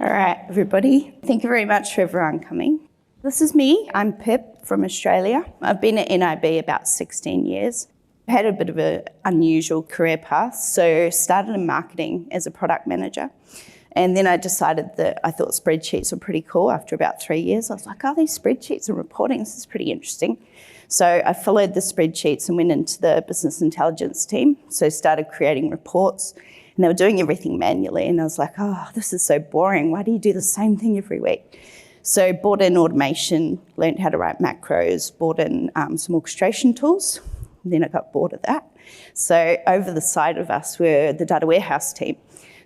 All right, everybody. Thank you very much for everyone coming. This is me. I'm Pip from Australia. I've been at NIB about 16 years. I had a bit of an unusual career path, so started in marketing as a product manager. And then I decided that I thought spreadsheets were pretty cool. After about 3 years, I was like, oh, these spreadsheets and reporting, this is pretty interesting. So I followed the spreadsheets and went into the business intelligence team. So started creating reports. And they were doing everything manually. And I was like, oh, this is so boring. Why do you do the same thing every week? So brought in automation, learned how to write macros, brought in some orchestration tools. And then I got bored of that. So over the side of us were the data warehouse team.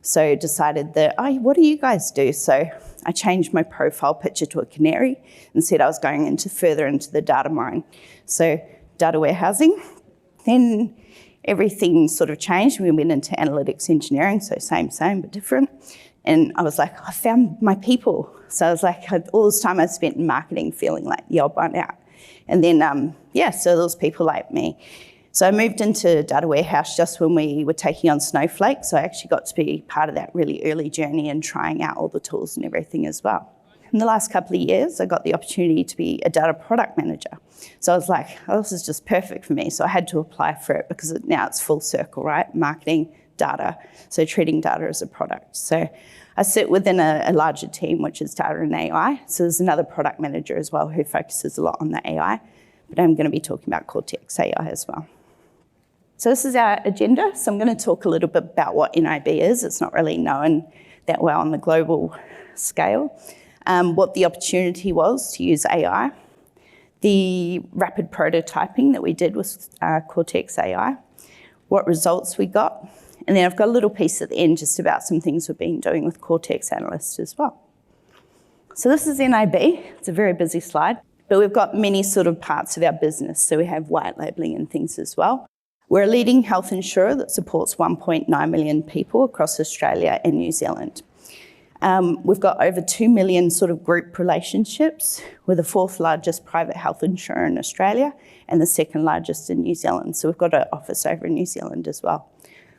So decided that, oh, what do you guys do? So I changed my profile picture to a canary and said I was going further into the data mine. So data warehousing. Then everything sort of changed. We went into analytics engineering, so same, but different. And I was like, I found my people. So I was like, all this time I spent in marketing feeling like the old one out. And then, so there was people like me. So I moved into data warehouse just when we were taking on Snowflake. So I actually got to be part of that really early journey and trying out all the tools and everything as well. In the last couple of years, I got the opportunity to be a data product manager. So I was like, oh, this is just perfect for me. So I had to apply for it because now it's full circle, right? Marketing, data, so treating data as a product. So I sit within a larger team, which is data and AI. So there's another product manager as well who focuses a lot on the AI, but I'm going to be talking about Cortex AI as well. So this is our agenda. So I'm going to talk a little bit about what NIB is. It's not really known that well on the global scale. What the opportunity was to use AI, the rapid prototyping that we did with Cortex AI, what results we got, and then I've got a little piece at the end just about some things we've been doing with Cortex Analyst as well. So this is NIB. It's a very busy slide, but we've got many sort of parts of our business. So we have white labeling and things as well. We're a leading health insurer that supports 1.9 million people across Australia and New Zealand. We've got over 2 million sort of group relationships. We're the 4th largest private health insurer in Australia and the 2nd largest in New Zealand. So we've got an office over in New Zealand as well,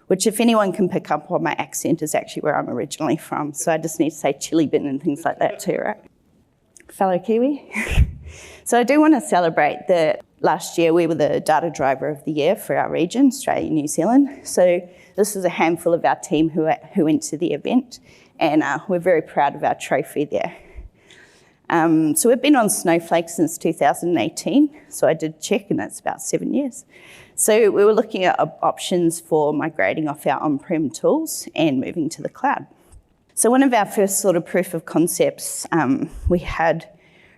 which if anyone can pick up on my accent is actually where I'm originally from. So I just need to say chili bin and things like that too, right? Fellow Kiwi. So I do want to celebrate that last year we were the data driver of the year for our region, Australia and New Zealand. So this was a handful of our team who went to the event. And we're very proud of our trophy there. So we've been on Snowflake since 2018. So I did check, and that's about 7 years. So we were looking at options for migrating off our on-prem tools and moving to the cloud. So one of our first sort of proof of concepts we had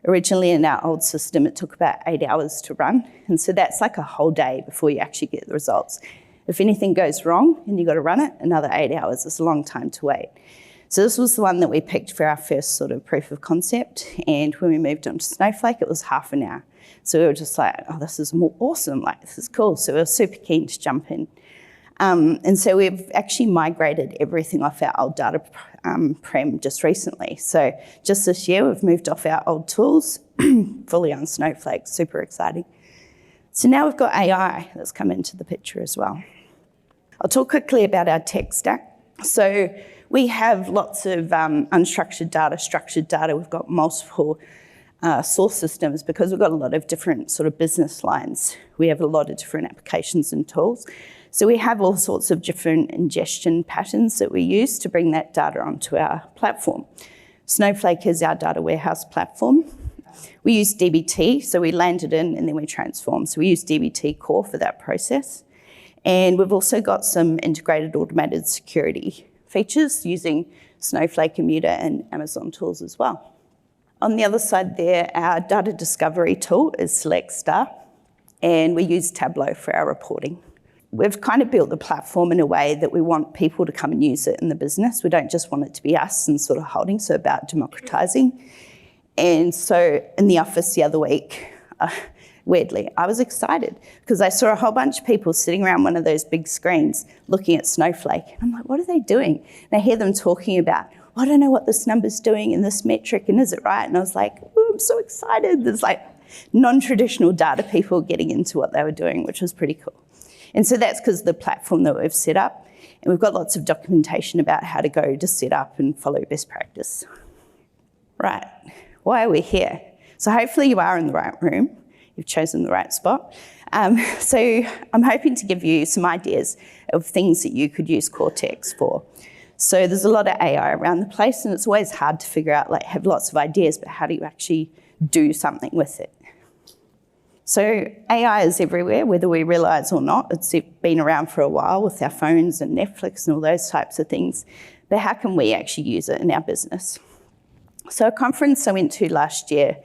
originally in our old system, it took about 8 hours to run. And so that's like a whole day before you actually get the results. If anything goes wrong and you've got to run it, another 8 hours. It's a long time to wait. So this was the one that we picked for our first sort of proof of concept. And when we moved on to Snowflake, it was half an hour. So we were just like, oh, this is more awesome. Like, this is cool. So we were super keen to jump in. And so we've actually migrated everything off our old data prem just recently. So just this year, we've moved off our old tools fully on Snowflake. Super exciting. So now we've got AI that's come into the picture as well. I'll talk quickly about our tech stack. So we have lots of unstructured data, structured data. We've got multiple source systems because we've got a lot of different sort of business lines. We have a lot of different applications and tools. So we have all sorts of different ingestion patterns that we use to bring that data onto our platform. Snowflake is our data warehouse platform. We use dbt, so we land it in and then we transform. So we use dbt core for that process. And we've also got some integrated automated security features using Snowflake, Immuta, and Amazon tools as well. On the other side there, our data discovery tool is Select Star, and we use Tableau for our reporting. We've kind of built the platform in a way that we want people to come and use it in the business. We don't just want it to be us and sort of holding, so about democratizing. And so in the office the other week, weirdly, I was excited because I saw a whole bunch of people sitting around one of those big screens looking at Snowflake. And I'm like, what are they doing? And I hear them talking about, I don't know what this number's doing in this metric, and is it right? And I was like, oh, I'm so excited. There's like non-traditional data people getting into what they were doing, which was pretty cool. And so that's because of the platform that we've set up. And we've got lots of documentation about how to go to set up and follow best practice. Right, why are we here? So hopefully you are in the right room. You've chosen the right spot. So I'm hoping to give you some ideas of things that you could use Cortex for. So there's a lot of AI around the place, and it's always hard to figure out, like, have lots of ideas, but how do you actually do something with it? So AI is everywhere, whether we realise or not. It's been around for a while with our phones and Netflix and all those types of things. But how can we actually use it in our business? So a conference I went to last year,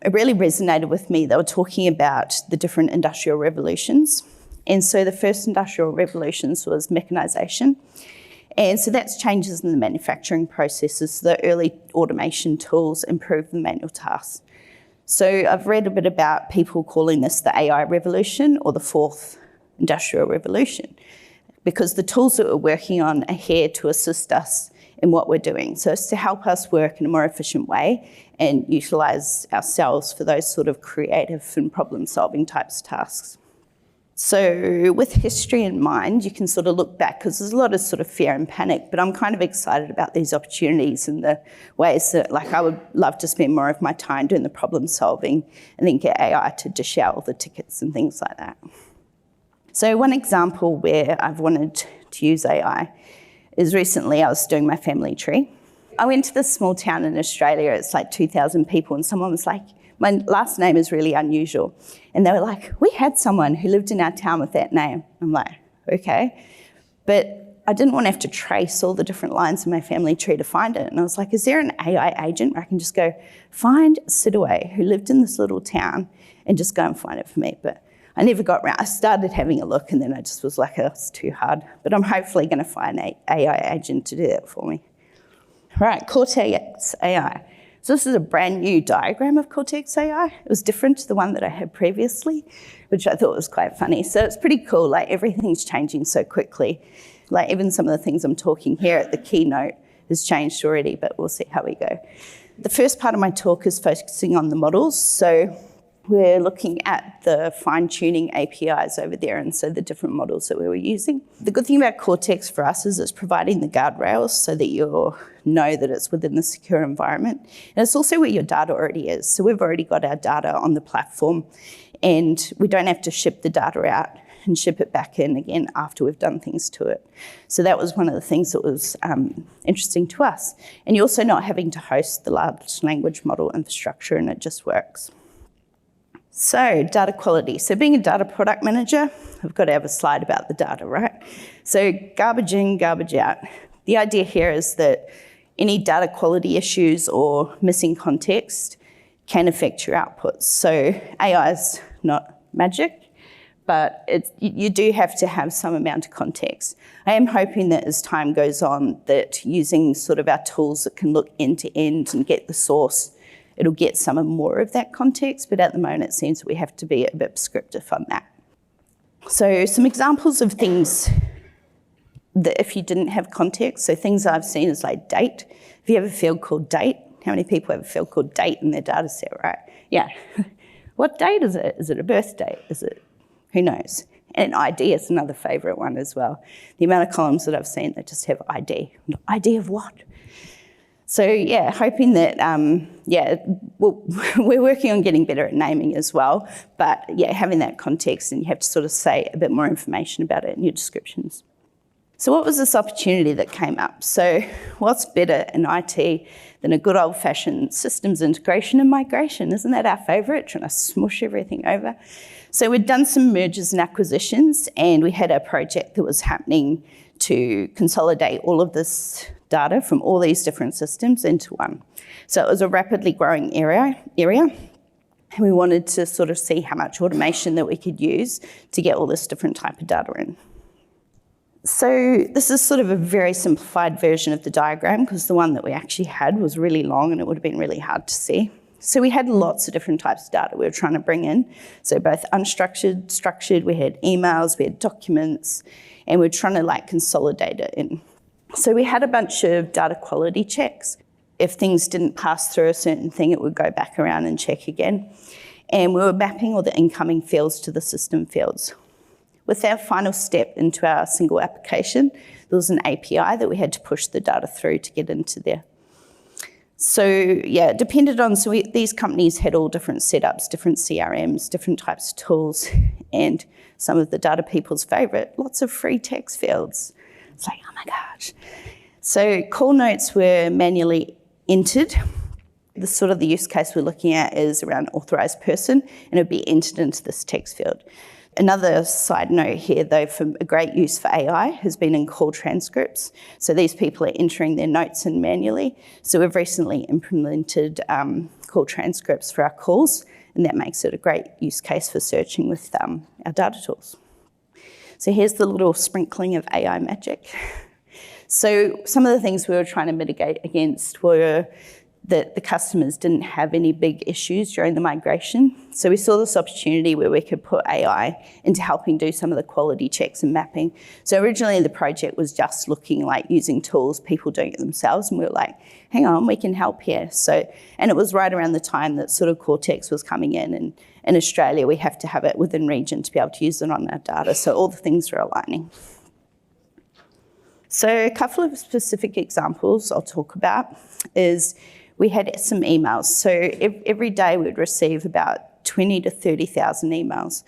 it really resonated with me. They were talking about the different industrial revolutions. And so the first industrial revolutions was mechanisation. And so that's changes in the manufacturing processes. The early automation tools improved the manual tasks. So I've read a bit about people calling this the AI revolution or the fourth industrial revolution, because the tools that we're working on are here to assist us in what we're doing. So it's to help us work in a more efficient way and utilise ourselves for those sort of creative and problem-solving types of tasks. So with history in mind, you can sort of look back, because there's a lot of sort of fear and panic, but I'm kind of excited about these opportunities and the ways that, like, I would love to spend more of my time doing the problem solving and then get AI to dish out all the tickets and things like that. So one example where I've wanted to use AI is recently I was doing my family tree. I went to this small town in Australia, it's like 2,000 people, and someone was like, my last name is really unusual. And they were like, we had someone who lived in our town with that name. I'm like, okay. But I didn't want to have to trace all the different lines in my family tree to find it. And I was like, is there an AI agent where I can just go, find Sidaway, who lived in this little town, and just go and find it for me? But I never got around. I started having a look, and then I just was like, oh, it's too hard. But I'm hopefully going to find an AI agent to do that for me. Right, Cortex AI. So this is a brand new diagram of Cortex AI. It was different to the one that I had previously, which I thought was quite funny. So it's pretty cool, like everything's changing so quickly. Like even some of the things I'm talking here at the keynote has changed already, but we'll see how we go. The first part of my talk is focusing on the models. So we're looking at the fine-tuning APIs over there, and so the different models that we were using. The good thing about Cortex for us is it's providing the guardrails so that you know that it's within the secure environment. And it's also where your data already is. So we've already got our data on the platform, and we don't have to ship the data out and ship it back in again after we've done things to it. So that was one of the things that was interesting to us. And you're also not having to host the large language model infrastructure, and it just works. So data quality. So being a data product manager, I've got to have a slide about the data, right? So garbage in, garbage out. The idea here is that any data quality issues or missing context can affect your outputs. So AI is not magic, but you do have to have some amount of context. I am hoping that as time goes on, that using sort of our tools that can look end to end and get the source, it'll get some more of that context, but at the moment it seems that we have to be a bit prescriptive on that. So some examples of things that if you didn't have context, so things I've seen is like date. If you have a field called date, how many people have a field called date in their data set, right? Yeah. What date is it? Is it a birth date? Is it, who knows? And ID is another favourite one as well. The amount of columns that I've seen that just have ID. ID of what? So yeah, hoping that, we're working on getting better at naming as well, but yeah, having that context, and you have to sort of say a bit more information about it in your descriptions. So what was this opportunity that came up? So what's better in IT than a good old-fashioned systems integration and migration? Isn't that our favourite, trying to smush everything over? So we'd done some mergers and acquisitions, and we had a project that was happening to consolidate all of this data from all these different systems into one. So it was a rapidly growing area, and we wanted to sort of see how much automation that we could use to get all this different type of data in. So this is sort of a very simplified version of the diagram, because the one that we actually had was really long and it would have been really hard to see. So we had lots of different types of data we were trying to bring in. So both unstructured, structured, we had emails, we had documents, and we were trying to like consolidate it in. So we had a bunch of data quality checks. If things didn't pass through a certain thing, it would go back around and check again. And we were mapping all the incoming fields to the system fields. With our final step into our single application, there was an API that we had to push the data through to get into there. So yeah, it depended on, these companies had all different setups, different CRMs, different types of tools, and some of the data people's favorite, lots of free text fields. It's like, oh my gosh. So call notes were manually entered. The use case we're looking at is around authorized person, and it would be entered into this text field. Another side note here, though, for a great use for AI has been in call transcripts. So these people are entering their notes in manually. So we've recently implemented call transcripts for our calls, and that makes it a great use case for searching with our data tools. So here's the little sprinkling of AI magic. So some of the things we were trying to mitigate against were that the customers didn't have any big issues during the migration. So we saw this opportunity where we could put AI into helping do some of the quality checks and mapping. So originally the project was just looking like using tools, people doing it themselves, and we were like, hang on, we can help here. And it was right around the time that sort of Cortex was coming in, and in Australia we have to have it within region to be able to use it on our data. So all the things are aligning. So a couple of specific examples I'll talk about is we had some emails. So every day we'd receive about 20 to 30,000 emails.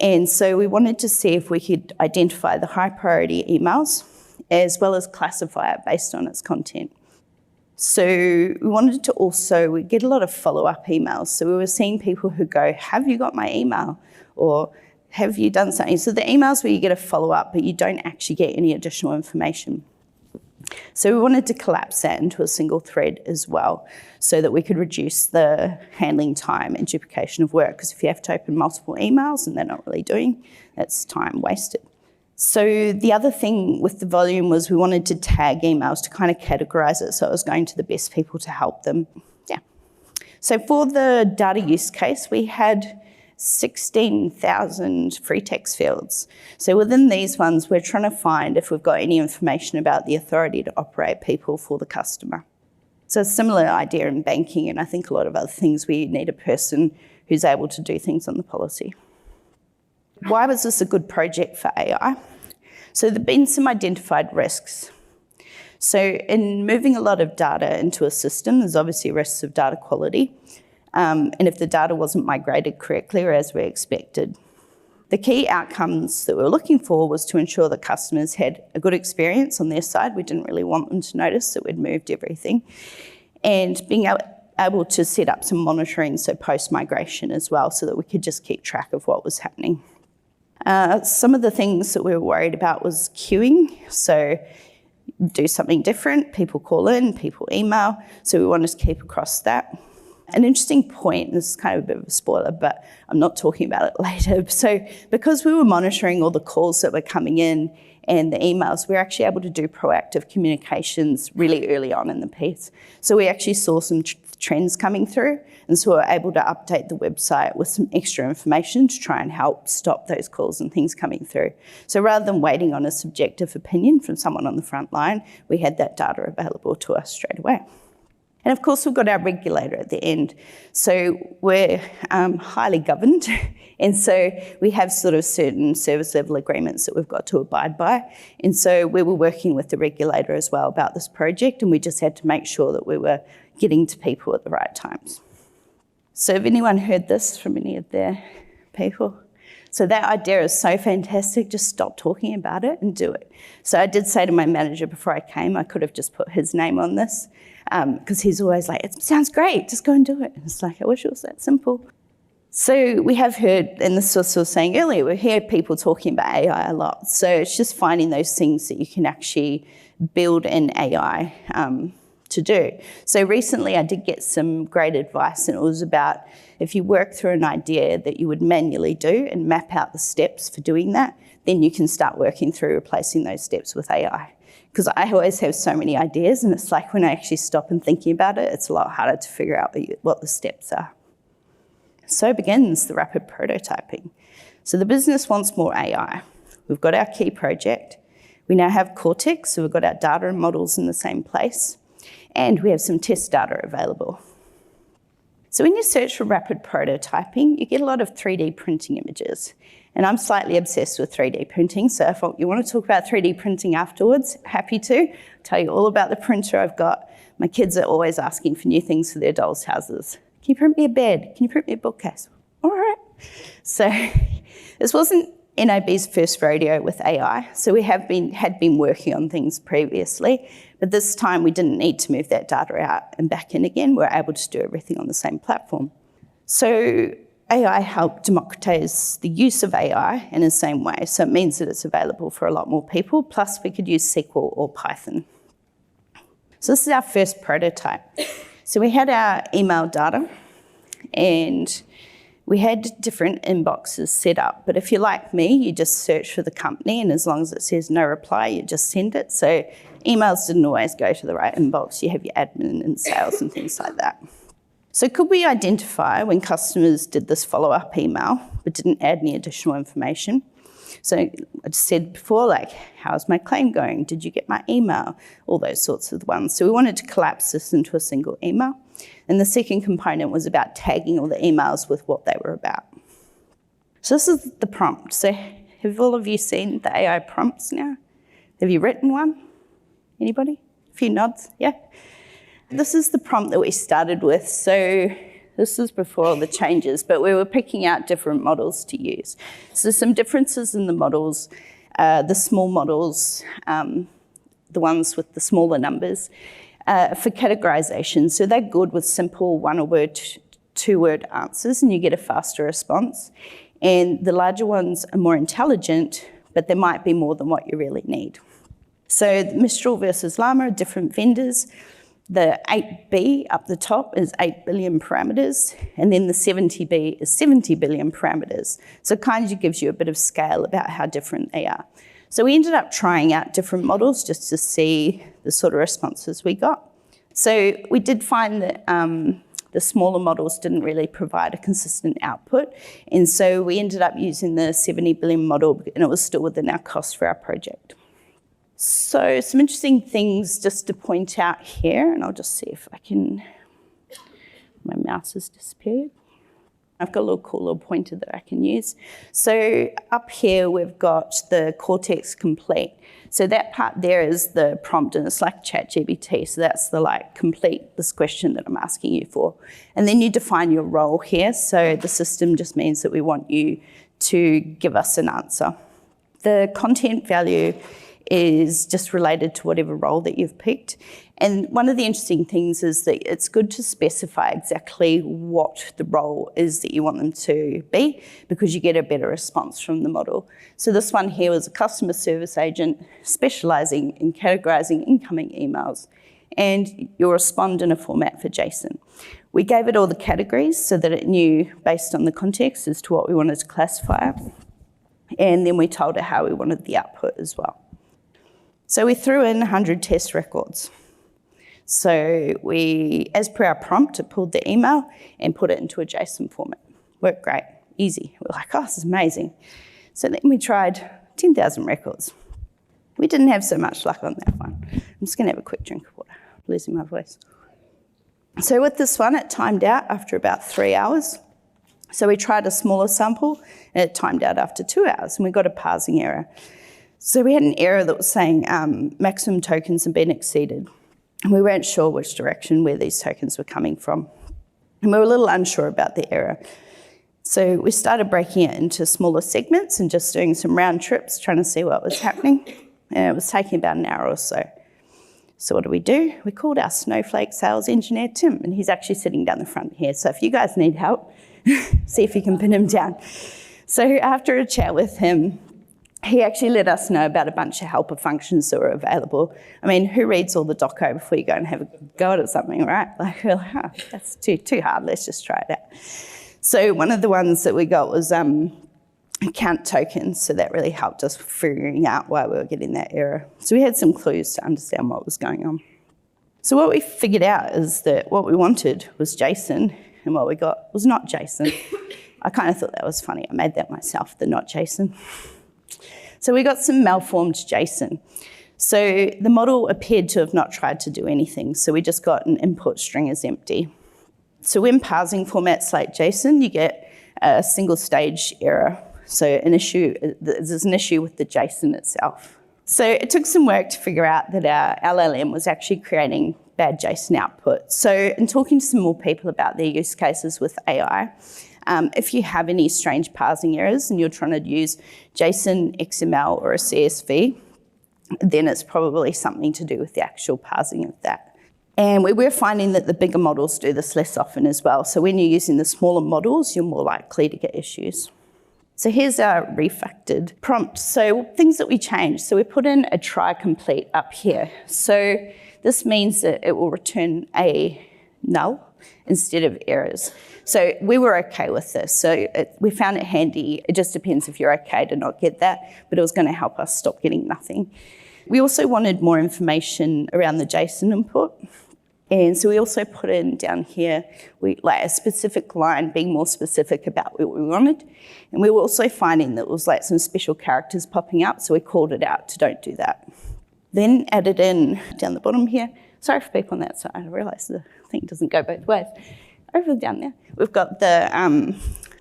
And so we wanted to see if we could identify the high priority emails as well as classify it based on its content. So we wanted to also, we get a lot of follow-up emails. So we were seeing people who go, have you got my email? Or have you done something? So the emails where you get a follow-up, but you don't actually get any additional information. So we wanted to collapse that into a single thread as well so that we could reduce the handling time and duplication of work, because if you have to open multiple emails and they're not really doing, that's time wasted. So the other thing with the volume was we wanted to tag emails to kind of categorize it so it was going to the best people to help them. Yeah. So for the data use case, we had 16,000 free text fields. So within these ones, we're trying to find if we've got any information about the authority to operate people for the customer. So a similar idea in banking, and I think a lot of other things where you need a person who's able to do things on the policy. Why was this a good project for AI? So there've been some identified risks. So in moving a lot of data into a system, there's obviously risks of data quality. And if the data wasn't migrated correctly or as we expected. The key outcomes that we were looking for was to ensure that customers had a good experience on their side. We didn't really want them to notice that we'd moved everything. And being able to set up some monitoring, so post-migration as well, so that we could just keep track of what was happening. Some of the things that we were worried about was queuing. So do something different, people call in, people email. So we wanted to keep across that. An interesting point, this is kind of a bit of a spoiler, but I'm not talking about it later. So because we were monitoring all the calls that were coming in and the emails, we were actually able to do proactive communications really early on in the piece. So we actually saw some trends coming through, and so we were able to update the website with some extra information to try and help stop those calls and things coming through. So rather than waiting on a subjective opinion from someone on the front line, we had that data available to us straight away. And of course, we've got our regulator at the end. So we're highly governed. And so we have sort of certain service level agreements that we've got to abide by. And so we were working with the regulator as well about this project, and we just had to make sure that we were getting to people at the right times. So have anyone heard this from any of their people? So that idea is so fantastic, just stop talking about it and do it. So I did say to my manager before I came, I could have just put his name on this, because he's always like, it sounds great, just go and do it. And it's like, I wish it was that simple. So we have heard, and this was what I was saying earlier, we hear people talking about AI a lot. So it's just finding those things that you can actually build in AI to do. So recently I did get some great advice, and it was about if you work through an idea that you would manually do and map out the steps for doing that, then you can start working through replacing those steps with AI. Because I always have so many ideas, and it's like when I actually stop and thinking about it, it's a lot harder to figure out what the steps are. So begins the rapid prototyping. So the business wants more AI. We've got our key project. We now have Cortex, so we've got our data and models in the same place. And we have some test data available. So when you search for rapid prototyping, you get a lot of 3D printing images. And I'm slightly obsessed with 3D printing, so if you want to talk about 3D printing afterwards, happy to. Tell you all about the printer I've got. My kids are always asking for new things for their dolls' houses. Can you print me a bed? Can you print me a bookcase? All right. So this wasn't NIB's first rodeo with AI, so we had been working on things previously, but this time we didn't need to move that data out and back in again. We're able to do everything on the same platform. So AI helped democratize the use of AI in the same way, so it means that it's available for a lot more people, plus we could use SQL or Python. So this is our first prototype. So we had our email data, and we had different inboxes set up, but if you're like me, you just search for the company, and as long as it says no reply, you just send it. So emails didn't always go to the right inbox. You have your admin and sales and things like that. So could we identify when customers did this follow-up email but didn't add any additional information? So I just said before, like, how's my claim going? Did you get my email? All those sorts of ones. So we wanted to collapse this into a single email. And the second component was about tagging all the emails with what they were about. So this is the prompt. So have all of you seen the AI prompts now? Have you written one? Anybody? A few nods, yeah? This is the prompt that we started with. So this is before all the changes, but we were picking out different models to use. So some differences in the models, the small models, the ones with the smaller numbers, for categorization. So they're good with simple one-word, two-word answers, and you get a faster response. And the larger ones are more intelligent, but there might be more than what you really need. So Mistral versus Llama are different vendors. The 8B up the top is 8 billion parameters, and then the 70B is 70 billion parameters. So it kind of gives you a bit of scale about how different they are. So we ended up trying out different models just to see the sort of responses we got. So we did find that the smaller models didn't really provide a consistent output, and so we ended up using the 70 billion model, and it was still within our cost for our project. So some interesting things just to point out here, and I'll just see if I can, my mouse has disappeared. I've got a cool little pointer that I can use. So up here we've got the Cortex complete. So that part there is the prompt, and it's like ChatGPT. So that's the complete this question that I'm asking you for. And then you define your role here. So the system just means that we want you to give us an answer. The content value is just related to whatever role that you've picked. And one of the interesting things is that it's good to specify exactly what the role is that you want them to be, because you get a better response from the model. So this one here was a customer service agent specializing in categorizing incoming emails, and you'll respond in a format for JSON. We gave it all the categories so that it knew based on the context as to what we wanted to classify it. And then we told it how we wanted the output as well. So we threw in 100 test records. So we, as per our prompt, it pulled the email and put it into a JSON format. Worked great, easy. We're like, oh, this is amazing. So then we tried 10,000 records. We didn't have so much luck on that one. I'm just gonna have a quick drink of water, I'm losing my voice. So with this one, it timed out after about 3 hours. So we tried a smaller sample, and it timed out after 2 hours, and we got a parsing error. So we had an error that was saying maximum tokens had been exceeded. And we weren't sure which direction where these tokens were coming from. And we were a little unsure about the error. So we started breaking it into smaller segments and just doing some round trips, trying to see what was happening. And it was taking about an hour or so. So what do? We called our Snowflake sales engineer, Tim, and he's actually sitting down the front here. So if you guys need help, see if you can pin him down. So after a chat with him, he actually let us know about a bunch of helper functions that were available. I mean, who reads all the doco before you go and have a go at something, right? Like, we're like, oh, that's too hard, let's just try it out. So one of the ones that we got was account tokens, so that really helped us figuring out why we were getting that error. So we had some clues to understand what was going on. So what we figured out is that what we wanted was JSON, and what we got was not JSON. I kind of thought that was funny. I made that myself, the not JSON. So we got some malformed JSON. So the model appeared to have not tried to do anything, so we just got an input string as empty. So when parsing formats like JSON, you get a single stage error. So there's an issue with the JSON itself. So it took some work to figure out that our LLM was actually creating bad JSON output. So in talking to some more people about their use cases with AI, if you have any strange parsing errors and you're trying to use JSON, XML, or a CSV, then it's probably something to do with the actual parsing of that. And we were finding that the bigger models do this less often as well. So when you're using the smaller models, you're more likely to get issues. So here's our refactored prompt. So things that we changed. So we put in a try complete up here. So this means that it will return a null instead of errors. So we were okay with this. So we found it handy. It just depends if you're okay to not get that, but it was going to help us stop getting nothing. We also wanted more information around the JSON input. And so we also put in down here, like a specific line being more specific about what we wanted. And we were also finding that it was like some special characters popping up, so we called it out to don't do that. Then added in down the bottom here, sorry for people on that side, I realised the thing doesn't go both ways. Over down there, we've got the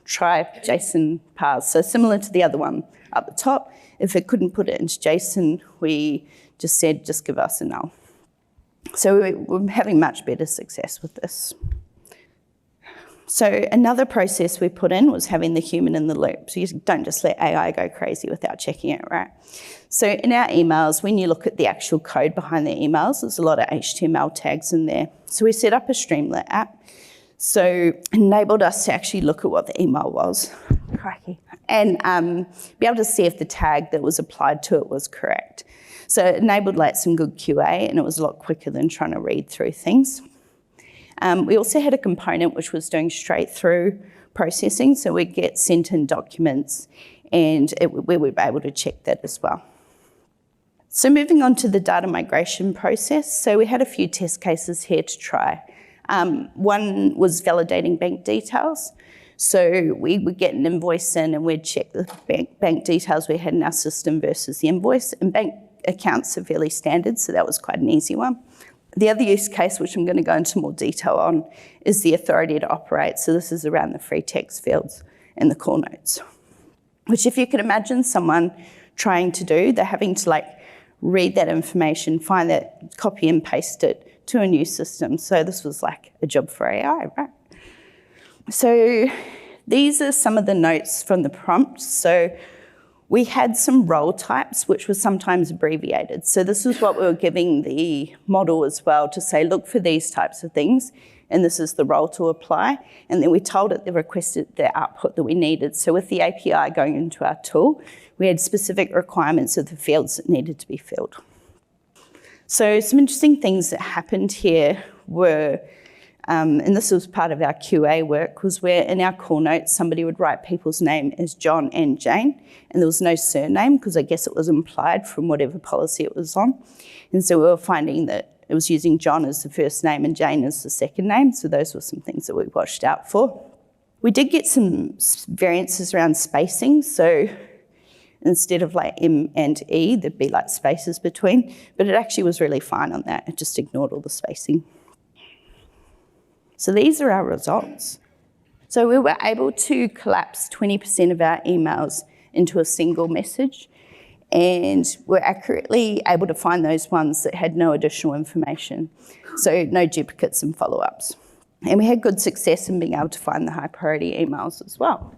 try JSON parse. So similar to the other one up the top, if it couldn't put it into JSON, we just said, just give us a null. So we're having much better success with this. So another process we put in was having the human in the loop. So you don't just let AI go crazy without checking it, right? So in our emails, when you look at the actual code behind the emails, there's a lot of HTML tags in there. So we set up a Streamlit app. So it enabled us to actually look at what the email was, crikey, and be able to see if the tag that was applied to it was correct. So it enabled like some good QA, and it was a lot quicker than trying to read through things. We also had a component which was doing straight through processing, so we'd get sent in documents, and we would be able to check that as well. So moving on to the data migration process, so we had a few test cases here to try. One was validating bank details. So we would get an invoice in and we'd check the bank details we had in our system versus the invoice, and bank accounts are fairly standard, so that was quite an easy one. The other use case, which I'm going to go into more detail on, is the authority to operate. So this is around the free text fields in the call notes, which if you can imagine someone trying to do, they're having to like read that information, find that, copy and paste it to a new system. So this was like a job for AI, right? So these are some of the notes from the prompt. So we had some role types, which were sometimes abbreviated. So this is what we were giving the model as well, to say, look for these types of things, and this is the role to apply. And then we told it the requested the output that we needed. So with the API going into our tool, we had specific requirements of the fields that needed to be filled. So some interesting things that happened here were, and this was part of our QA work, was where in our call notes, somebody would write people's name as John and Jane, and there was no surname because I guess it was implied from whatever policy it was on. And so we were finding that it was using John as the first name and Jane as the second name, so those were some things that we watched out for. We did get some variances around spacing, so instead of like M and E, there'd be like spaces between, but it actually was really fine on that. It just ignored all the spacing. So these are our results. So we were able to collapse 20% of our emails into a single message, and we're accurately able to find those ones that had no additional information. So no duplicates and follow-ups. And we had good success in being able to find the high priority emails as well.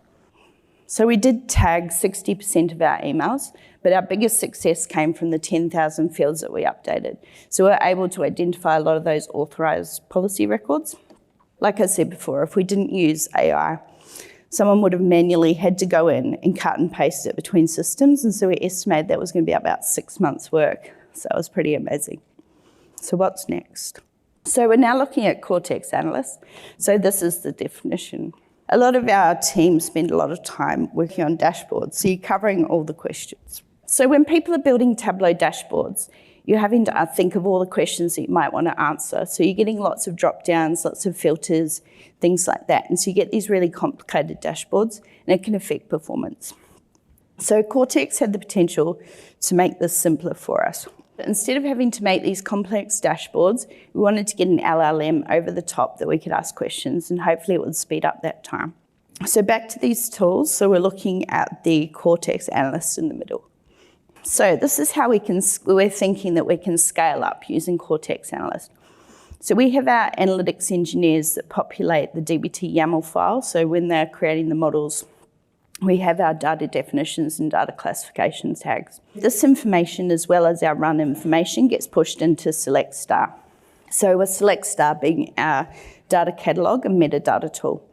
So we did tag 60% of our emails, but our biggest success came from the 10,000 fields that we updated. So we're able to identify a lot of those authorised policy records. Like I said before, if we didn't use AI, someone would have manually had to go in and cut and paste it between systems, and so we estimated that was going to be about 6 months' work. So it was pretty amazing. So what's next? So we're now looking at Cortex Analyst. So this is the definition. A lot of our team spend a lot of time working on dashboards, so you're covering all the questions. So when people are building Tableau dashboards, you're having to think of all the questions that you might want to answer. So you're getting lots of drop-downs, lots of filters, things like that. And so you get these really complicated dashboards, and it can affect performance. So Cortex had the potential to make this simpler for us. Instead of having to make these complex dashboards, we wanted to get an LLM over the top that we could ask questions, and hopefully it would speed up that time. So back to these tools. So we're looking at the Cortex Analyst in the middle. So this is how we're thinking that we can scale up using Cortex Analyst. So we have our analytics engineers that populate the DBT YAML file. So when they're creating the models, we have our data definitions and data classification tags. This information, as well as our run information, gets pushed into Select Star. So with Select Star being our data catalog and metadata tool.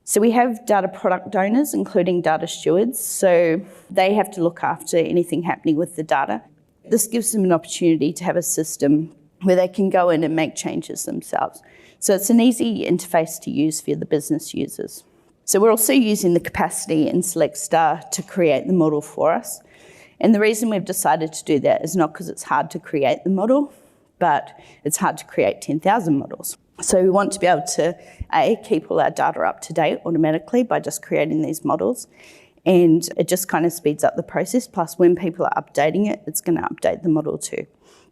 So we have data product owners, including data stewards. So they have to look after anything happening with the data. This gives them an opportunity to have a system where they can go in and make changes themselves. So it's an easy interface to use for the business users. So we're also using the capacity in Select Star to create the model for us. And the reason we've decided to do that is not because it's hard to create the model, but it's hard to create 10,000 models. So we want to be able to, A, keep all our data up to date automatically by just creating these models. And it just kind of speeds up the process. Plus, when people are updating it, it's going to update the model too.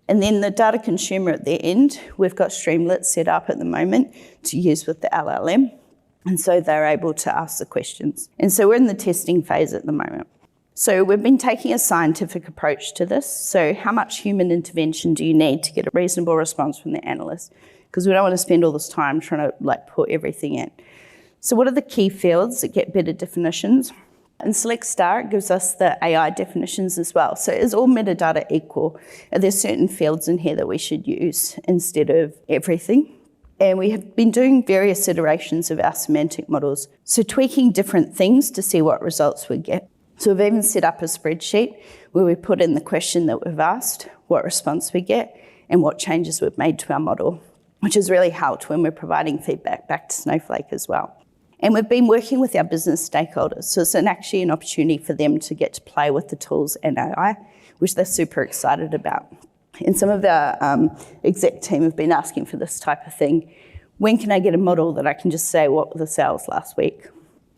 And then the data consumer at the end, we've got Streamlit set up at the moment to use with the LLM. And so they're able to ask the questions. And so we're in the testing phase at the moment. So we've been taking a scientific approach to this. So how much human intervention do you need to get a reasonable response from the analyst? Because we don't want to spend all this time trying to put everything in. So what are the key fields that get better definitions? In Select Star, it gives us the AI definitions as well. So is all metadata equal? Are there certain fields in here that we should use instead of everything? And we have been doing various iterations of our semantic models. So tweaking different things to see what results we get. So we've even set up a spreadsheet where we put in the question that we've asked, what response we get, and what changes we've made to our model, which has really helped when we're providing feedback back to Snowflake as well. And we've been working with our business stakeholders. So it's actually an opportunity for them to get to play with the tools and AI, which they're super excited about. And some of our exec team have been asking for this type of thing. When can I get a model that I can just say what were the sales last week?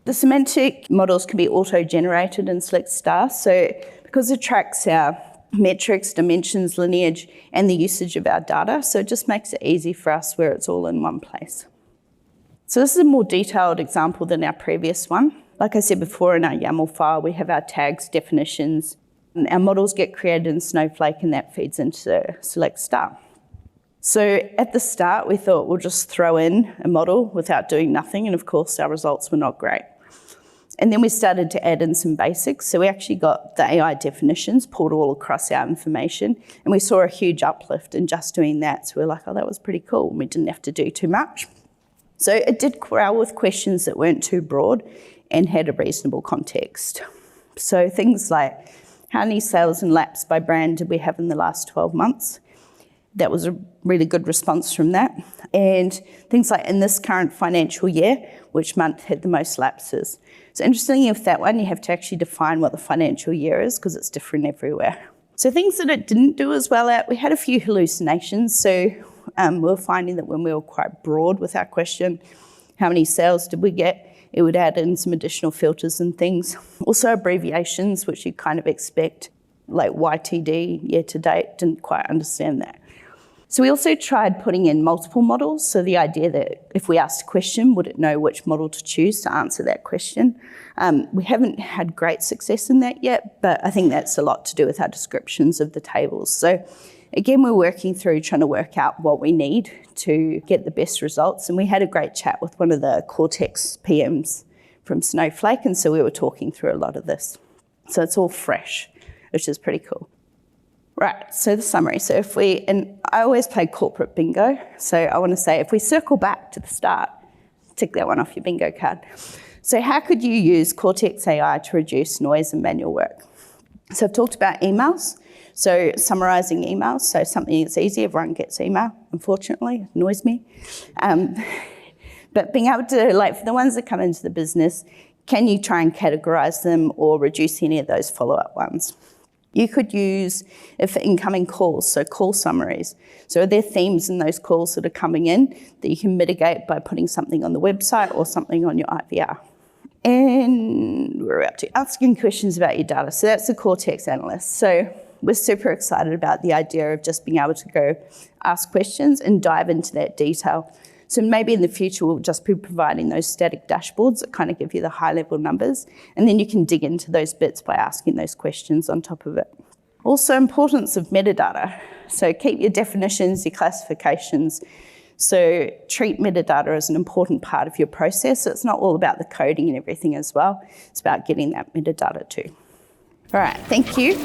The semantic models can be auto-generated in Select Star. So because it tracks our metrics, dimensions, lineage, and the usage of our data, so it just makes it easy for us where it's all in one place. So this is a more detailed example than our previous one. Like I said before, in our YAML file, we have our tags, definitions, and our models get created in Snowflake, and that feeds into Select Star. So at the start, we thought we'll just throw in a model without doing nothing, and of course, our results were not great. And then we started to add in some basics. So we actually got the AI definitions pulled all across our information, and we saw a huge uplift in just doing that. So we're like, oh, that was pretty cool. We didn't have to do too much. So it did corral with questions that weren't too broad and had a reasonable context. So things like, how many sales and laps by brand did we have in the last 12 months? That was a really good response from that. And things like, in this current financial year, which month had the most lapses? So interestingly, with that one, you have to actually define what the financial year is because it's different everywhere. So things that it didn't do as well at, we had a few hallucinations. So we were finding that when we were quite broad with our question, how many sales did we get? It would add in some additional filters and things. Also abbreviations, which you kind of expect, like YTD, year to date, didn't quite understand that. So we also tried putting in multiple models. So the idea that if we asked a question, would it know which model to choose to answer that question? We haven't had great success in that yet, but I think that's a lot to do with our descriptions of the tables. So again, we're working through trying to work out what we need to get the best results. And we had a great chat with one of the Cortex PMs from Snowflake. And so we were talking through a lot of this. So it's all fresh, which is pretty cool. Right, so the summary. So and I always play corporate bingo. So I want to say, if we circle back to the start, tick that one off your bingo card. So how could you use Cortex AI to reduce noise and manual work? So I've talked about emails. So summarising emails, so something that's easy, everyone gets email, unfortunately, it annoys me. But being able to, for the ones that come into the business, can you try and categorise them or reduce any of those follow-up ones? You could use it for incoming calls, so call summaries. So are there themes in those calls that are coming in that you can mitigate by putting something on the website or something on your IVR? And we're up to asking questions about your data. So that's the Cortex Analyst. So we're super excited about the idea of just being able to go ask questions and dive into that detail. So maybe in the future, we'll just be providing those static dashboards that kind of give you the high-level numbers, and then you can dig into those bits by asking those questions on top of it. Also, importance of metadata. So keep your definitions, your classifications. So treat metadata as an important part of your process. So it's not all about the coding and everything as well. It's about getting that metadata too. All right, thank you.